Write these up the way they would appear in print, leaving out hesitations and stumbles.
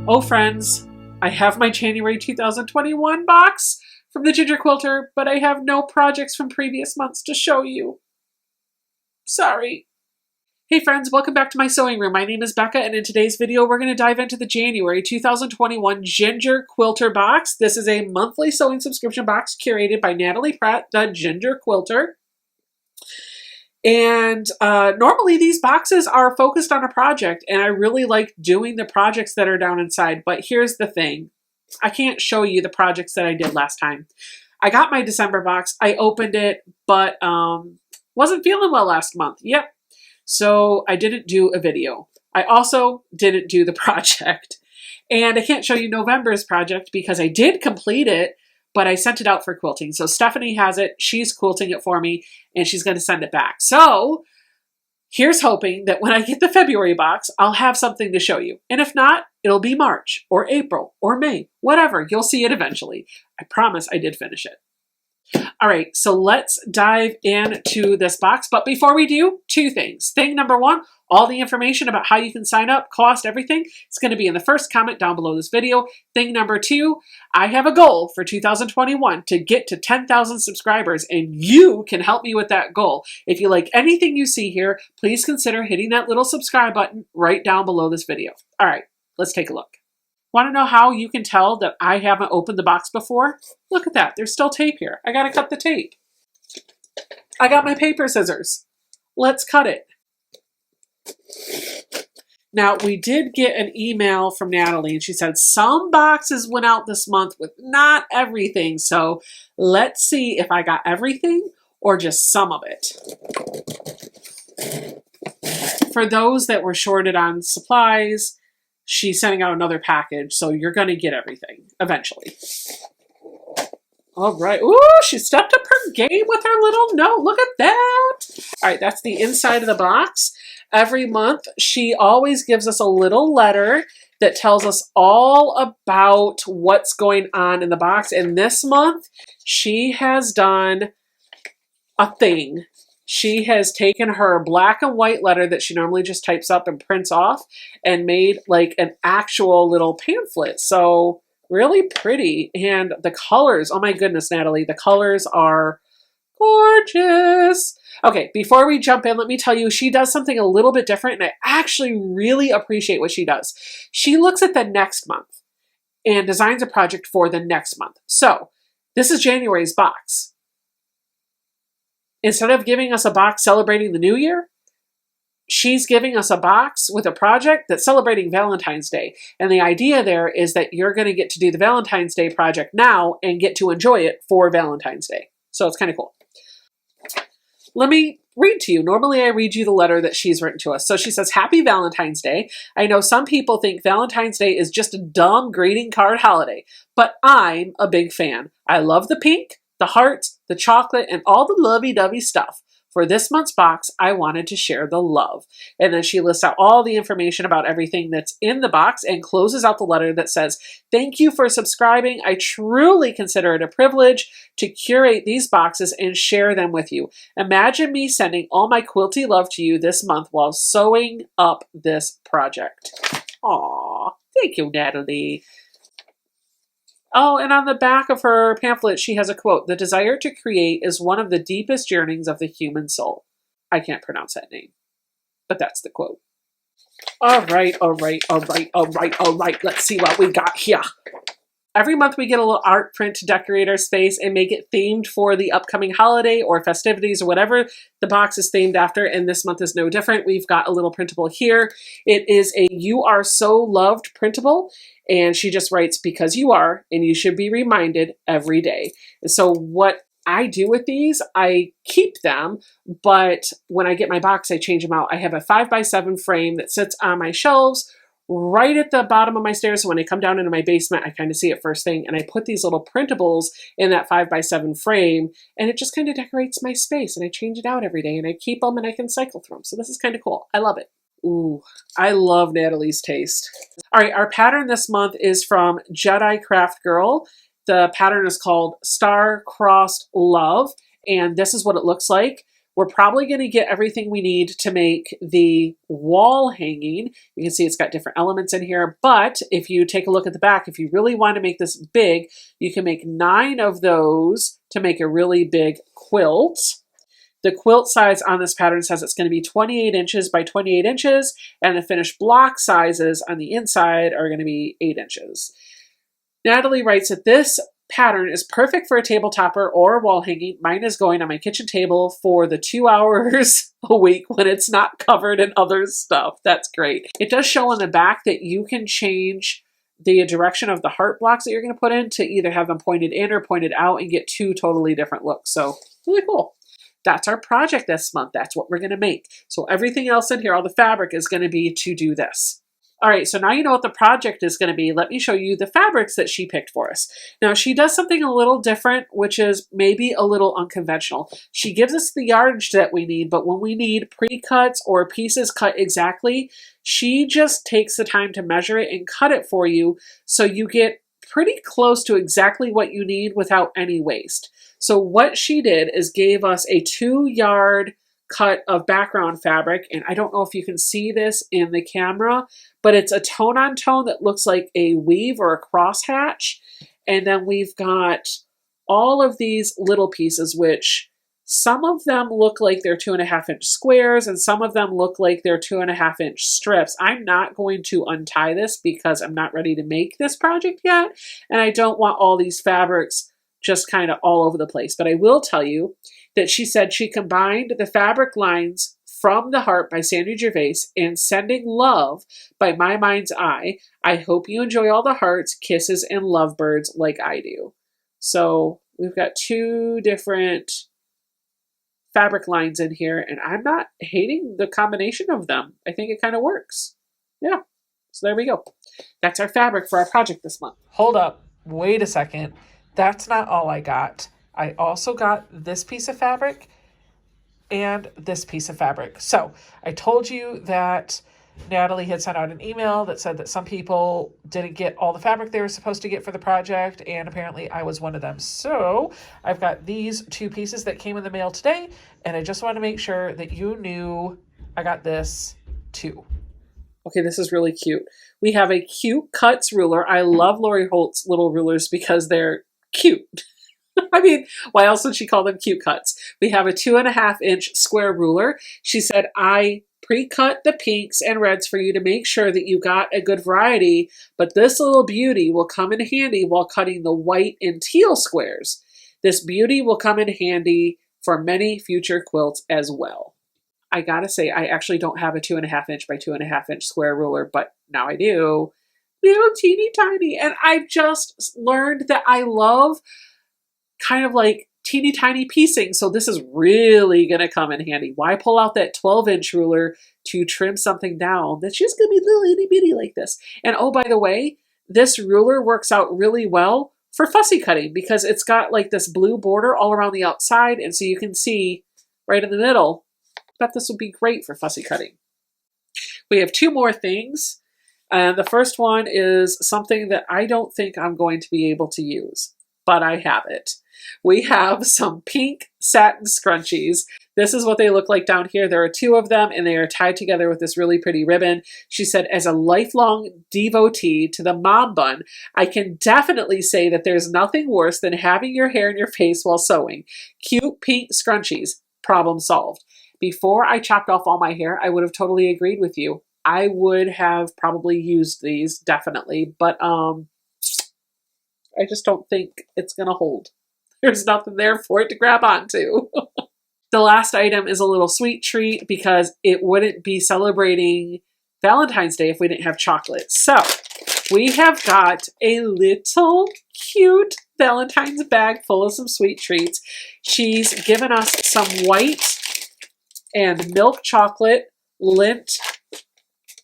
Oh friends, I have my January 2021 box from the Ginger Quilter, but I have no projects from previous months to show you. Sorry. Hey friends, welcome back to my sewing room. My name is Becca, and in today's video we're going to dive into the January 2021 Ginger Quilter box. This is a monthly sewing subscription box curated by Natalie Pratt, the Ginger Quilter. And normally these boxes are focused on a project, and I really like doing the projects that are down inside. But here's the thing. I can't show you the projects that I did last time. I got my December box. I opened it, but wasn't feeling well last month. Yep. So I didn't do a video. I also didn't do the project. And I can't show you November's project because I did complete it, but I sent it out for quilting. So Stephanie has it. She's quilting it for me, and she's going to send it back. So here's hoping that when I get the February box, I'll have something to show you. And if not, it'll be March or April or May, whatever. You'll see it eventually. I promise I did finish it. All right, so let's dive into this box. But before we do, two things. Thing number one, all the information about how you can sign up, cost, everything, is going to be in the first comment down below this video. Thing number two, I have a goal for 2021 to get to 10,000 subscribers, and you can help me with that goal. If you like anything you see here, please consider hitting that little subscribe button right down below this video. All right, let's take a look. Want to know how you can tell that I haven't opened the box before? Look at that. There's still tape here. I got to cut the tape. I got my paper scissors. Let's cut it. Now, we did get an email from Natalie, and she said some boxes went out this month with not everything. So let's see if I got everything or just some of it. For those that were shorted on supplies, she's sending out another package, so you're going to get everything eventually. All right. Ooh, she stepped up her game with her little note. Look at that. All right, that's the inside of the box. Every month, she always gives us a little letter that tells us all about what's going on in the box. And this month, she has done a thing. She has taken her black and white letter that she normally just types up and prints off and made like an actual little pamphlet. So really pretty. And the colors, oh my goodness, Natalie, the colors are gorgeous. Okay, before we jump in, let me tell you, she does something a little bit different, and I actually really appreciate what she does. She looks at the next month and designs a project for the next month. So this is January's box. Instead of giving us a box celebrating the new year, she's giving us a box with a project that's celebrating Valentine's Day. And the idea there is that you're going to get to do the Valentine's Day project now and get to enjoy it for Valentine's Day. So it's kind of cool. Let me read to you. Normally I read you the letter that she's written to us. So she says, Happy Valentine's Day. I know some people think Valentine's Day is just a dumb greeting card holiday, but I'm a big fan. I love the pink, the hearts, the chocolate, and all the lovey-dovey stuff. For this month's box, I wanted to share the love. And then she lists out all the information about everything that's in the box and closes out the letter that says, Thank you for subscribing. I truly consider it a privilege to curate these boxes and share them with you. Imagine me sending all my quilty love to you this month while sewing up this project. Aw, thank you, Natalie. Oh, and on the back of her pamphlet, she has a quote. The desire to create is one of the deepest yearnings of the human soul. I can't pronounce that name, but that's the quote. All right. Let's see what we got here. Every month we get a little art print to decorate our space and make it themed for the upcoming holiday or festivities or whatever the box is themed after, and this month is no different. We've got a little printable here. It is a You Are So Loved printable, and she just writes, because you are, and you should be reminded every day. And so what I do with these, I keep them, but when I get my box, I change them out. I have a 5x7 frame that sits on my shelves right at the bottom of my stairs. So when I come down into my basement, I kind of see it first thing. And I put these little printables in that 5x7 frame, and it just kind of decorates my space. And I change it out every day, and I keep them, and I can cycle through them. So this is kind of cool. I love it. Ooh, I love Natalie's taste. All right, our pattern this month is from Jedi Craft Girl. The pattern is called Star Crossed Love, and this is what it looks like. We're probably going to get everything we need to make the wall hanging. You can see it's got different elements in here, but if you take a look at the back, if you really want to make this big, you can make 9 of those to make a really big quilt. The quilt size on this pattern says it's going to be 28 inches by 28 inches, and the finished block sizes on the inside are going to be 8 inches. Natalie writes that this pattern is perfect for a table topper or wall hanging. Mine is going on my kitchen table for the 2 hours a week when it's not covered in other stuff. That's great. It does show on the back that you can change the direction of the heart blocks that you're going to put in to either have them pointed in or pointed out and get 2 totally different looks. So really cool. That's our project this month. That's what we're going to make. So everything else in here, all the fabric is going to be to do this. All right, so now you know what the project is going to be. Let me show you the fabrics that she picked for us. Now, she does something a little different, which is maybe a little unconventional. She gives us the yardage that we need, but when we need pre-cuts or pieces cut exactly, she just takes the time to measure it and cut it for you so you get pretty close to exactly what you need without any waste. So what she did is gave us a 2-yard cut of background fabric, and I don't know if you can see this in the camera, but it's a tone on tone that looks like a weave or a crosshatch. And then we've got all of these little pieces, which some of them look like they're 2.5-inch squares, and some of them look like they're 2.5-inch strips. I'm not going to untie this because I'm not ready to make this project yet, and I don't want all these fabrics just kind of all over the place. But I will tell you that she said she combined the fabric lines from The Heart by Sandy Gervais and Sending Love by My Mind's Eye. I hope you enjoy all the hearts, kisses, and lovebirds like I do. So we've got 2 different fabric lines in here, and I'm not hating the combination of them. I think it kind of works. Yeah, so there we go. That's our fabric for our project this month. Hold up, wait a second. That's not all I got. I also got this piece of fabric and this piece of fabric. So I told you that Natalie had sent out an email that said that some people didn't get all the fabric they were supposed to get for the project, and apparently I was one of them. So I've got these 2 pieces that came in the mail today, and I just want to make sure that you knew I got this too. Okay, this is really cute. We have a cute cuts ruler. I love Lori Holt's little rulers because they're cute. I mean, why else would she call them cute cuts? We have a 2.5-inch square ruler. She said, I pre-cut the pinks and reds for you to make sure that you got a good variety, but this little beauty will come in handy while cutting the white and teal squares. This beauty will come in handy for many future quilts as well. I gotta say, I actually don't have a 2.5-inch by 2.5-inch square ruler, but now I do. Little teeny tiny. And I've just learned that I love kind of like teeny tiny piecing. So this is really going to come in handy. Why pull out that 12-inch ruler to trim something down that's just going to be little itty bitty like this? And oh, by the way, this ruler works out really well for fussy cutting because it's got like this blue border all around the outside. And so you can see right in the middle. I bet this would be great for fussy cutting. We have 2 more things. And the first one is something that I don't think I'm going to be able to use, but I have it. We have some pink satin scrunchies. This is what they look like down here. There are 2 of them, and they are tied together with this really pretty ribbon. She said, as a lifelong devotee to the mom bun, I can definitely say that there's nothing worse than having your hair in your face while sewing. Cute pink scrunchies. Problem solved. Before I chopped off all my hair, I would have totally agreed with you. I would have probably used these, definitely, but I just don't think it's going to hold. There's nothing there for it to grab onto. The last item is a little sweet treat because it wouldn't be celebrating Valentine's Day if we didn't have chocolate. So we have got a little cute Valentine's bag full of some sweet treats. She's given us some white and milk chocolate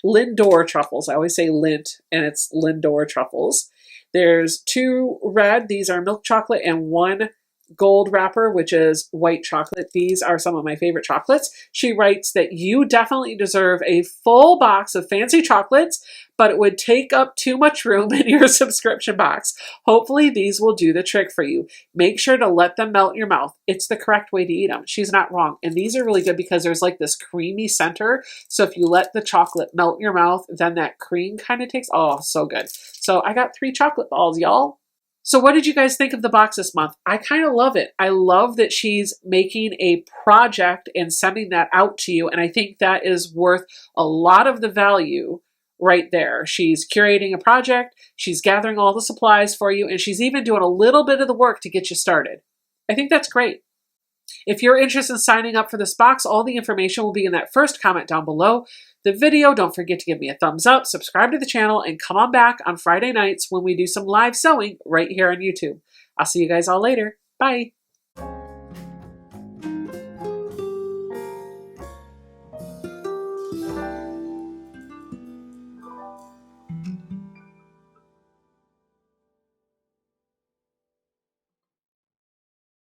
Lindor truffles. I always say Lint, and it's Lindor truffles. There's 2 red. These are milk chocolate, and 1 gold wrapper, which is white chocolate. These are some of my favorite chocolates. She writes that you definitely deserve a full box of fancy chocolates, but it would take up too much room in your subscription box. Hopefully these will do the trick for you. Make sure to let them melt in your mouth. It's the correct way to eat them. She's not wrong. And these are really good because there's like this creamy center. So if you let the chocolate melt in your mouth, then that cream kind of takes, oh, so good. So I got 3 chocolate balls, y'all. So what did you guys think of the box this month? I kind of love it. I love that she's making a project and sending that out to you. And I think that is worth a lot of the value right there. She's curating a project, she's gathering all the supplies for you, and she's even doing a little bit of the work to get you started. I think that's great. If you're interested in signing up for this box, all the information will be in that first comment down below the video. Don't forget to give me a thumbs up, subscribe to the channel, and come on back on Friday nights when we do some live sewing right here on YouTube. I'll see you guys all later. Bye.